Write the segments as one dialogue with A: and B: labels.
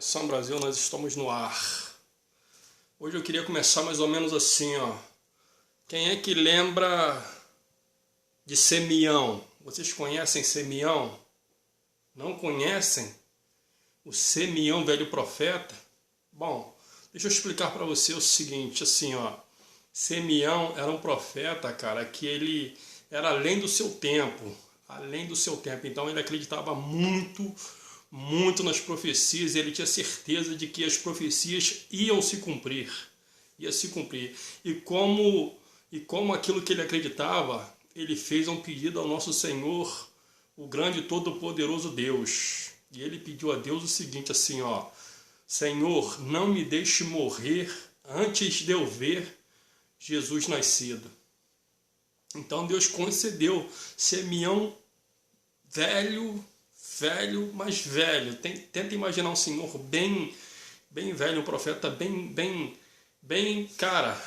A: Ação Brasil, nós estamos no ar. Hoje eu queria começar mais ou menos assim, ó. Quem é que lembra de Simeão? Vocês conhecem Simeão? Não conhecem? O Simeão, velho profeta? Bom, deixa eu explicar para você o seguinte, assim, ó. Simeão era um profeta, cara, que ele era além do seu tempo. Além do seu tempo. Então ele acreditava muito nas profecias, e ele tinha certeza de que as profecias iam se cumprir. Ia se cumprir. E como aquilo que ele acreditava, ele fez um pedido ao nosso Senhor, o grande e todo-poderoso Deus. E ele pediu a Deus o seguinte, assim, ó: Senhor, não me deixe morrer antes de eu ver Jesus nascido. Então Deus concedeu. Simeão, velho, mas velho. Tenta imaginar um senhor bem velho, um profeta bem, cara.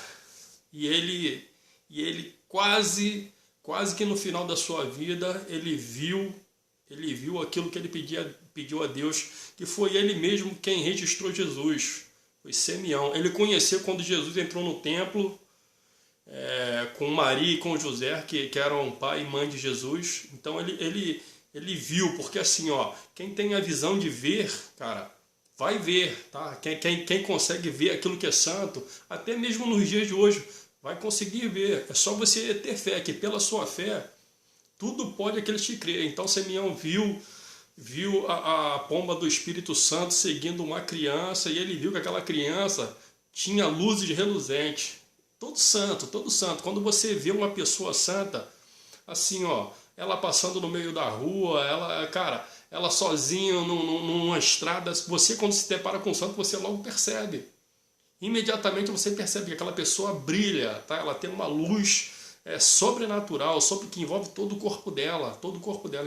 A: E ele quase que no final da sua vida, ele viu aquilo que ele pediu a Deus, que foi ele mesmo quem registrou Jesus. Foi Simeão. Ele conheceu quando Jesus entrou no templo, com Maria e com José, que eram pai e mãe de Jesus. Então ele viu, porque assim, ó, quem tem a visão de ver, cara, vai ver, tá? Quem consegue ver aquilo que é santo, até mesmo nos dias de hoje, vai conseguir ver. É só você ter fé, que pela sua fé, tudo pode aqueles que creem. Então Simeão viu a pomba do Espírito Santo seguindo uma criança, e ele viu que aquela criança tinha luzes reluzentes. Todo santo. Quando você vê uma pessoa santa, assim, ó, ela passando no meio da rua, ela sozinha numa estrada, você, quando se depara com o santo, você logo percebe. Imediatamente você percebe que aquela pessoa brilha, tá? Ela tem uma luz sobrenatural, que envolve todo o corpo dela.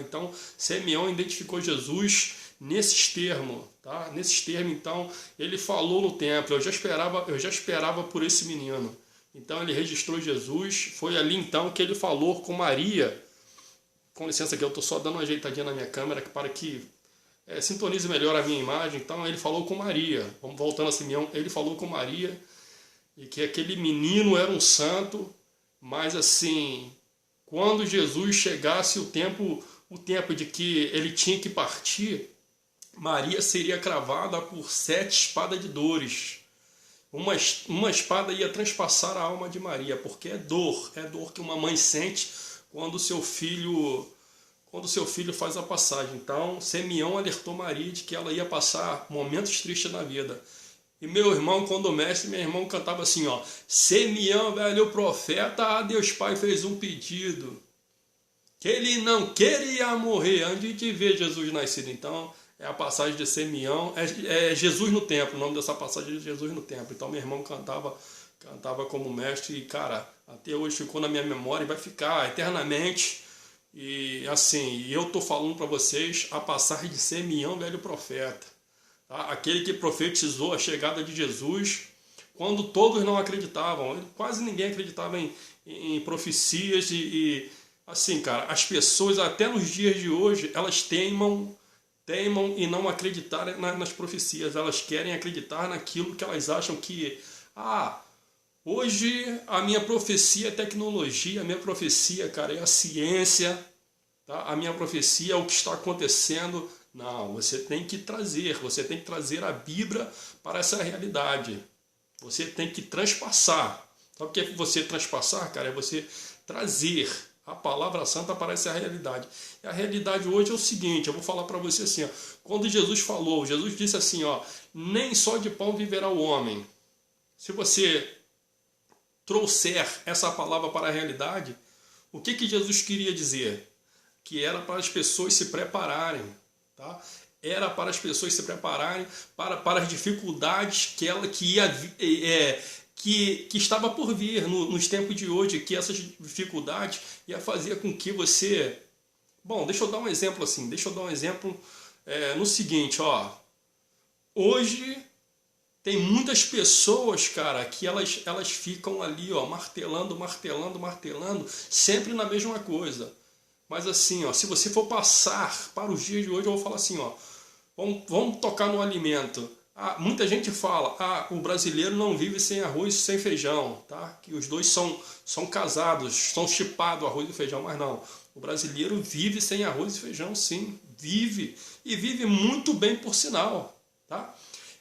A: Então, Simeão identificou Jesus nesses termos, tá? Nesses termos, então, ele falou no templo: eu já esperava por esse menino. Então, ele registrou Jesus. Foi ali, então, que ele falou com Maria. Com licença que eu estou só dando uma ajeitadinha na minha câmera para que sintonize melhor a minha imagem. Então ele falou com Maria, vamos voltando a Simeão, ele falou com Maria, e que aquele menino era um santo, mas assim, quando Jesus chegasse o tempo de que ele tinha que partir, Maria seria cravada por 7 espadas de dores. Uma espada ia transpassar a alma de Maria, porque é dor que uma mãe sente quando o seu filho faz a passagem. Então, Simeão alertou Maria de que ela ia passar momentos tristes na vida. E meu irmão, quando o mestre, meu irmão cantava assim, ó: Simeão, velho profeta, a Deus Pai fez um pedido, que ele não queria morrer antes de ver Jesus nascido. Então, é a passagem de Simeão, é Jesus no templo, o nome dessa passagem é Jesus no templo. Então, meu irmão cantava como mestre, e cara, até hoje ficou na minha memória e vai ficar eternamente. E assim, eu estou falando para vocês a passagem de Simeão, velho profeta, tá? Aquele que profetizou a chegada de Jesus quando todos não acreditavam. Quase ninguém acreditava em profecias, e assim, cara, as pessoas até nos dias de hoje, elas teimam em não acreditar nas profecias. Elas querem acreditar naquilo que elas acham que hoje a minha profecia é tecnologia, a minha profecia, cara, é a ciência, tá? A minha profecia é o que está acontecendo. Não, você tem que trazer a Bíblia para essa realidade. Você tem que transpassar. Sabe o que é você transpassar, cara? É você trazer a palavra santa para essa realidade. E a realidade hoje é o seguinte, eu vou falar para você assim, ó, quando Jesus disse assim, ó: nem só de pão viverá o homem. Se você trouxer essa palavra para a realidade, o que Jesus queria dizer? Que era para as pessoas se prepararem, tá? Era para as pessoas se prepararem para as dificuldades que estava por vir nos tempos de hoje, que essas dificuldades ia fazer com que você... Bom, deixa eu dar um exemplo assim, no seguinte, ó. Hoje tem muitas pessoas, cara, que elas ficam ali, ó, martelando, sempre na mesma coisa. Mas assim, ó, se você for passar para os dias de hoje, eu vou falar assim, ó, vamos tocar no alimento. Muita gente fala, o brasileiro não vive sem arroz e sem feijão, tá? Que os dois são casados, são chipados, arroz e feijão, mas não. O brasileiro vive sem arroz e feijão, sim, vive, e vive muito bem, por sinal, tá?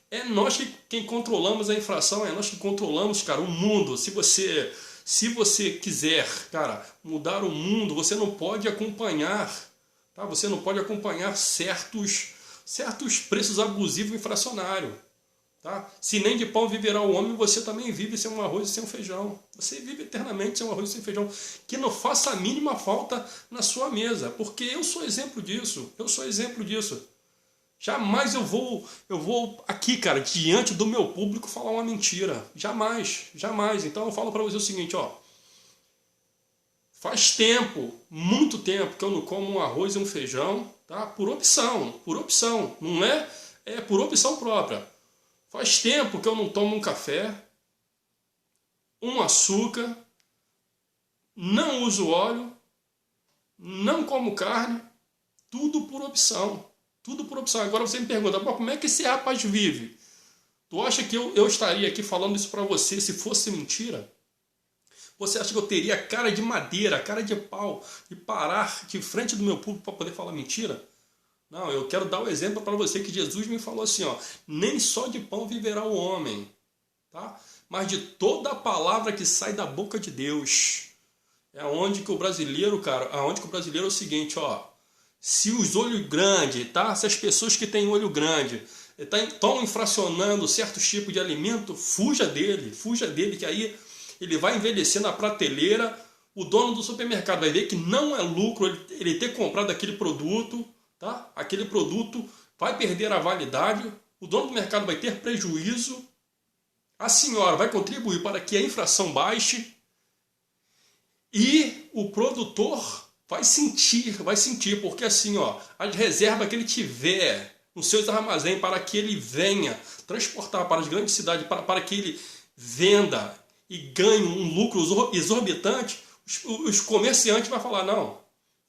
A: É nós quem controlamos a inflação, é nós que controlamos, cara, o mundo. Se você quiser, cara, mudar o mundo, você não pode acompanhar, tá? Você não pode acompanhar certos preços abusivos inflacionários. Tá? Se nem de pão viverá o homem, você também vive sem um arroz e sem um feijão. Você vive eternamente sem um arroz e sem feijão. Que não faça a mínima falta na sua mesa. Porque eu sou exemplo disso. Eu sou exemplo disso. Jamais eu vou aqui, cara, diante do meu público falar uma mentira. Jamais, jamais. Então eu falo para você o seguinte, ó. Faz tempo, muito tempo, que eu não como um arroz e um feijão, tá? Por opção, não é por opção própria. Faz tempo que eu não tomo um café, um açúcar, não uso óleo, não como carne, tudo por opção. Tudo por opção. Agora você me pergunta, como é que esse rapaz vive? Tu acha que eu estaria aqui falando isso para você se fosse mentira? Você acha que eu teria cara de madeira, cara de pau, de parar de frente do meu público para poder falar mentira? Não, eu quero dar o exemplo para você que Jesus me falou assim, ó, nem só de pão viverá o homem, tá? Mas de toda a palavra que sai da boca de Deus. É onde que o brasileiro, cara, aonde que o brasileiro é o seguinte, ó, se os olhos grandes, tá? Se as pessoas que têm olho grande estão infracionando certos tipos de alimento, fuja dele, que aí ele vai envelhecer na prateleira, o dono do supermercado vai ver que não é lucro ele ter comprado aquele produto, tá? Aquele produto vai perder a validade, o dono do mercado vai ter prejuízo, a senhora vai contribuir para que a inflação baixe e o produtor vai sentir, porque assim, ó, as reservas que ele tiver nos seus armazéns para que ele venha transportar para as grandes cidades, para que ele venda e ganhe um lucro exorbitante, os comerciantes vão falar, não,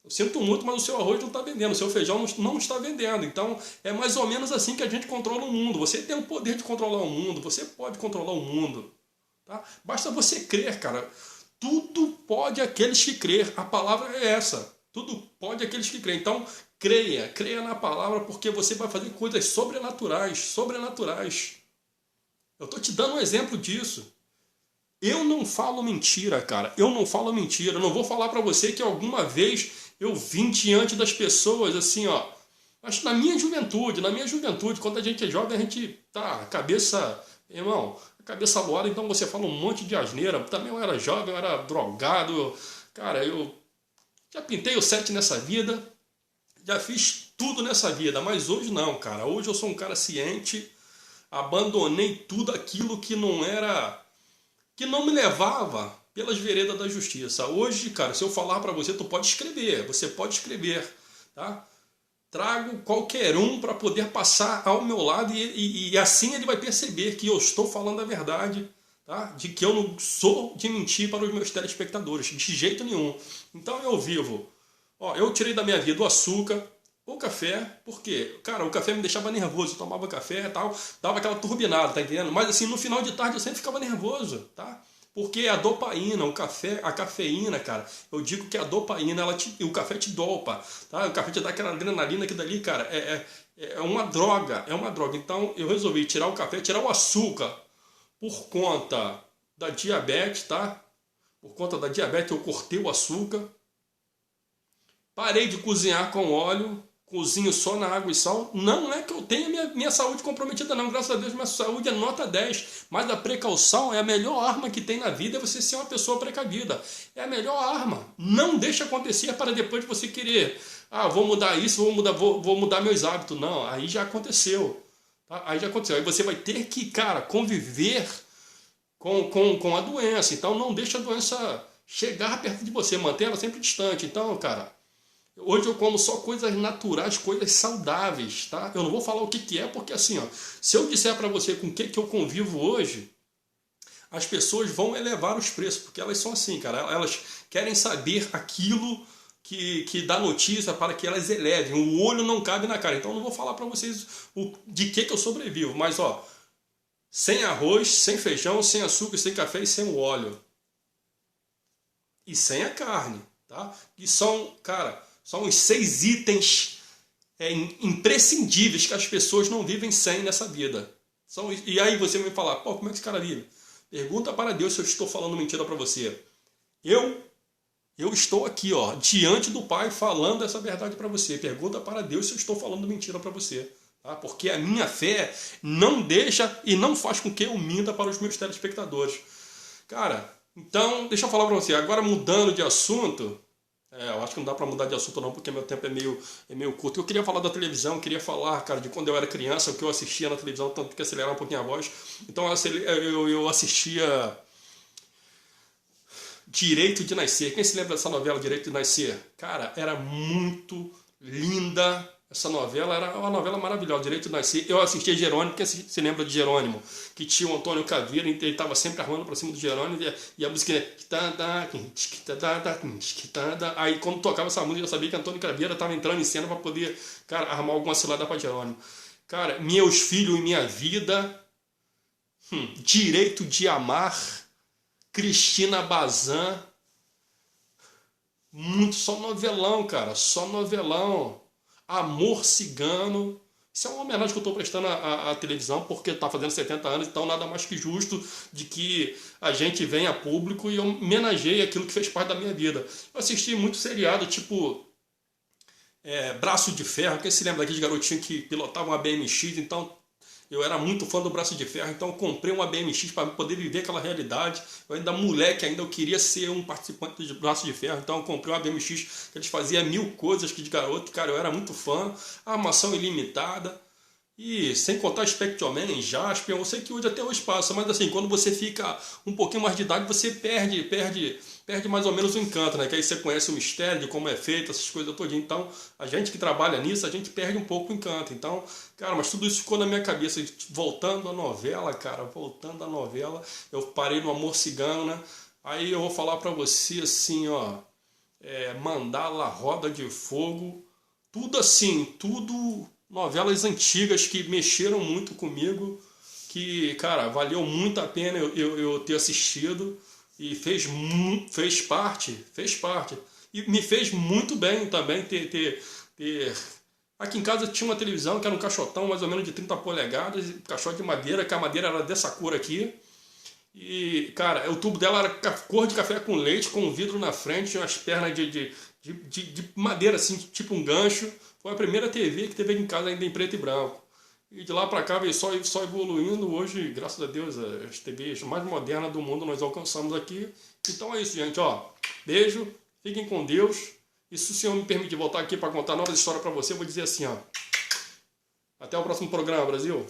A: eu sinto muito, mas o seu arroz não está vendendo, o seu feijão não está vendendo. Então, é mais ou menos assim que a gente controla o mundo. Você tem o poder de controlar o mundo, você pode controlar o mundo. Tá? Basta você crer, cara. Tudo pode aqueles que crer. A palavra é essa. Tudo pode aqueles que crer. Então, creia na palavra, porque você vai fazer coisas sobrenaturais. Eu estou te dando um exemplo disso. Eu não falo mentira, cara. Eu não vou falar para você que alguma vez eu vim diante das pessoas assim, ó. Acho que na minha juventude, quando a gente é jovem, a gente tá, cabeça loada, então você fala um monte de asneira. Também eu era jovem, eu era drogado. Cara, eu já pintei o 7 nessa vida, já fiz tudo nessa vida, mas hoje não, cara. Hoje eu sou um cara ciente, abandonei tudo aquilo que não me levava pelas veredas da justiça. Hoje, cara, se eu falar para você, você pode escrever, tá? Trago qualquer um para poder passar ao meu lado e assim ele vai perceber que eu estou falando a verdade, tá? De que eu não sou de mentir para os meus telespectadores, de jeito nenhum. Então eu vivo, ó, eu tirei da minha vida o açúcar, o café, porque, cara, o café me deixava nervoso, eu tomava café e tal, dava aquela turbinada, tá entendendo? Mas assim, no final de tarde eu sempre ficava nervoso, tá? Porque a dopaína, a cafeína, cara, eu digo que a dopaína, o café te dopa, tá? O café te dá aquela adrenalina que dali, cara, é uma droga, Então eu resolvi tirar o café, tirar o açúcar por conta da diabetes, tá? Por conta da diabetes eu cortei o açúcar, parei de cozinhar com óleo, cozinho só na água e sal. Não é que eu tenha minha saúde comprometida, não. Graças a Deus, minha saúde é nota 10. Mas a precaução é a melhor arma que tem na vida, é você ser uma pessoa precavida. É a melhor arma. Não deixe acontecer para depois você querer, vou mudar isso, vou mudar meus hábitos. Não, aí já aconteceu. Tá? Aí você vai ter que, cara, conviver com a doença. Então não deixe a doença chegar perto de você, mantenha ela sempre distante. Então, cara, hoje eu como só coisas naturais, coisas saudáveis, tá? Eu não vou falar o que é, porque assim, ó, se eu disser para você com o que eu convivo hoje, as pessoas vão elevar os preços, porque elas são assim, cara. Elas querem saber aquilo, que dá notícia para que elas elevem. O olho não cabe na cara. Então eu não vou falar para vocês de que eu sobrevivo. Mas, ó, sem arroz, sem feijão, sem açúcar, sem café e sem o óleo. E sem a carne, tá? E são, cara, são os 6 itens imprescindíveis que as pessoas não vivem sem nessa vida. E aí você vai falar, pô, como é que esse cara vive? Pergunta para Deus se eu estou falando mentira para você. Eu estou aqui, ó, diante do Pai falando essa verdade para você. Pergunta para Deus se eu estou falando mentira para você. Tá? Porque a minha fé não deixa e não faz com que eu minta para os meus telespectadores. Cara, então, deixa eu falar para você. Agora mudando de assunto, eu acho que não dá para mudar de assunto não, porque meu tempo é meio curto. Eu queria falar da televisão, eu queria falar, cara, de quando eu era criança, o que eu assistia na televisão, tanto que acelerar um pouquinho a voz. Então eu assistia Direito de Nascer. Quem se lembra dessa novela, Direito de Nascer? Cara, era muito linda. Essa novela era uma novela maravilhosa, Direito de Nascer. Eu assistia Jerônimo, quem se lembra de Jerônimo? Que tinha o Antônio Caveira, ele estava sempre armando para cima do Jerônimo, e a música... Aí quando tocava essa música, eu sabia que Antônio Caveira estava entrando em cena para poder, cara, armar alguma cilada para Jerônimo. Cara, Meus Filhos e Minha Vida, Direito de Amar, Cristina Bazan, só novelão, cara, só novelão. Amor Cigano. Isso é uma homenagem que eu estou prestando à televisão, porque está fazendo 70 anos, então nada mais que justo de que a gente venha a público e homenageie aquilo que fez parte da minha vida. Eu assisti muito seriado, tipo Braço de Ferro. Quem se lembra daqueles garotinhos que pilotavam uma BMX? Então eu era muito fã do Braço de Ferro, então eu comprei uma BMX para poder viver aquela realidade. Eu ainda moleque, eu queria ser um participante de Braço de Ferro, então eu comprei uma BMX que eles faziam 1000 coisas que de garoto, cara, eu era muito fã. Armação ilimitada. E sem contar Spectreman, Jasper, eu sei que hoje até hoje passa, mas assim, quando você fica um pouquinho mais de idade, você perde mais ou menos o encanto, né? Que aí você conhece o mistério de como é feito, essas coisas todinhas. Então, a gente que trabalha nisso, a gente perde um pouco o encanto. Então, cara, mas tudo isso ficou na minha cabeça. Voltando à novela, cara, eu parei no Amor Cigano, né? Aí eu vou falar pra você assim, ó, Mandala, Roda de Fogo, tudo assim, tudo novelas antigas que mexeram muito comigo, que, cara, valeu muito a pena eu ter assistido e fez parte. E me fez muito bem também ter... Aqui em casa tinha uma televisão que era um caixotão mais ou menos de 30 polegadas, caixote de madeira, que a madeira era dessa cor aqui. E, cara, o tubo dela era cor de café com leite, com um vidro na frente, umas pernas de madeira, assim, tipo um gancho. Foi a primeira TV que teve aqui em casa ainda em preto e branco. E de lá pra cá veio só evoluindo. Hoje, graças a Deus, as TVs mais modernas do mundo nós alcançamos aqui. Então é isso, gente. Ó, beijo, fiquem com Deus. E se o Senhor me permitir voltar aqui para contar novas histórias para você, eu vou dizer assim, ó. Até o próximo programa, Brasil.